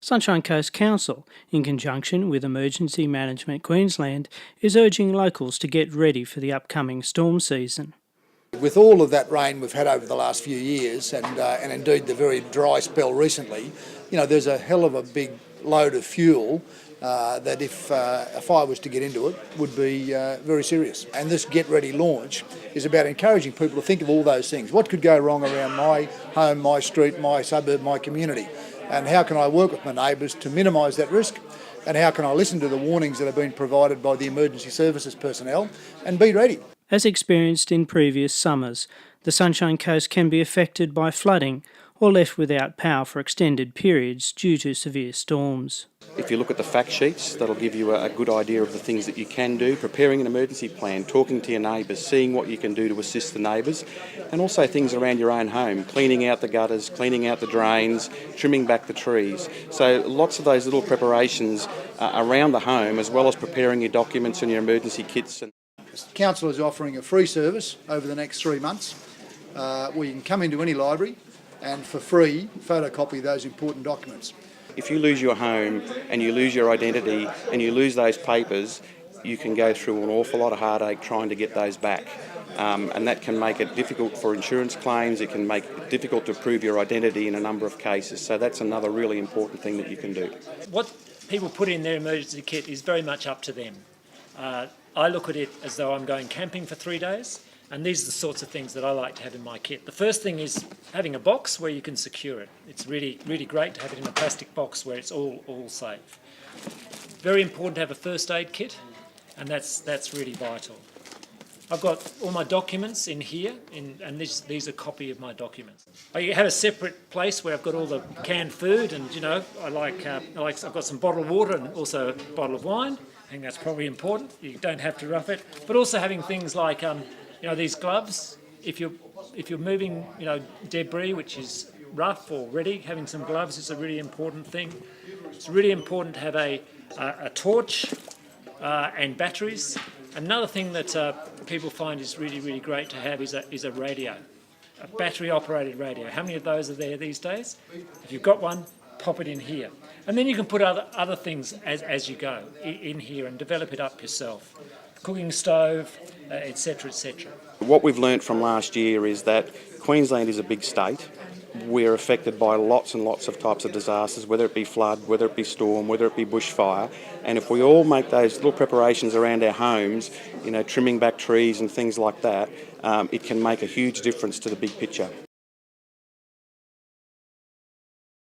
Sunshine Coast Council, in conjunction with Emergency Management Queensland, is urging locals to get ready for the upcoming storm season. With all of that rain we've had over the last few years and indeed the very dry spell recently, there's a hell of a big load of fuel that if a fire was to get into it would be very serious. And this Get Ready launch is about encouraging people to think of all those things. What could go wrong around my home, my street, my suburb, my community? And how can I work with my neighbours to minimise that risk? And how can I listen to the warnings that have been provided by the emergency services personnel and be ready? As experienced in previous summers, the Sunshine Coast can be affected by flooding or left without power for extended periods due to severe storms. If you look at the fact sheets, that'll give you a good idea of the things that you can do, preparing an emergency plan, talking to your neighbours, seeing what you can do to assist the neighbours, and also things around your own home, cleaning out the gutters, cleaning out the drains, trimming back the trees. So lots of those little preparations around the home, as well as preparing your documents and your emergency kits. Council is offering a free service over the next 3 months where you can come into any library and for free photocopy those important documents. If you lose your home and you lose your identity and you lose those papers, you can go through an awful lot of heartache trying to get those back. And that can make it difficult for insurance claims, it can make it difficult to prove your identity in a number of cases. So that's another really important thing that you can do. What people put in their emergency kit is very much up to them. I look at it as though I'm going camping for 3 days, and these are the sorts of things that I like to have in my kit. The first thing is having a box where you can secure it. It's really, really great to have it in a plastic box where it's all safe. Very important to have a first aid kit, and that's really vital. I've got all my documents in here, and these are a copy of my documents. I have a separate place where I've got all the canned food, and I've got some bottled water and also a bottle of wine. I think that's probably important. You don't have to rough it, but also having things like these gloves. If you're moving debris which is rough or ready, having some gloves is a really important thing. It's really important to have a torch and batteries. Another thing that people find is really, really great to have is a radio, a battery-operated radio. How many of those are there these days? If you've got one, pop it in here. And then you can put other things as you go in here and develop it up yourself. Cooking stove, etc., etc. What we've learnt from last year is that Queensland is a big state. We're affected by lots and lots of types of disasters, whether it be flood, whether it be storm, whether it be bushfire. And if we all make those little preparations around our homes, trimming back trees and things like that, it can make a huge difference to the big picture.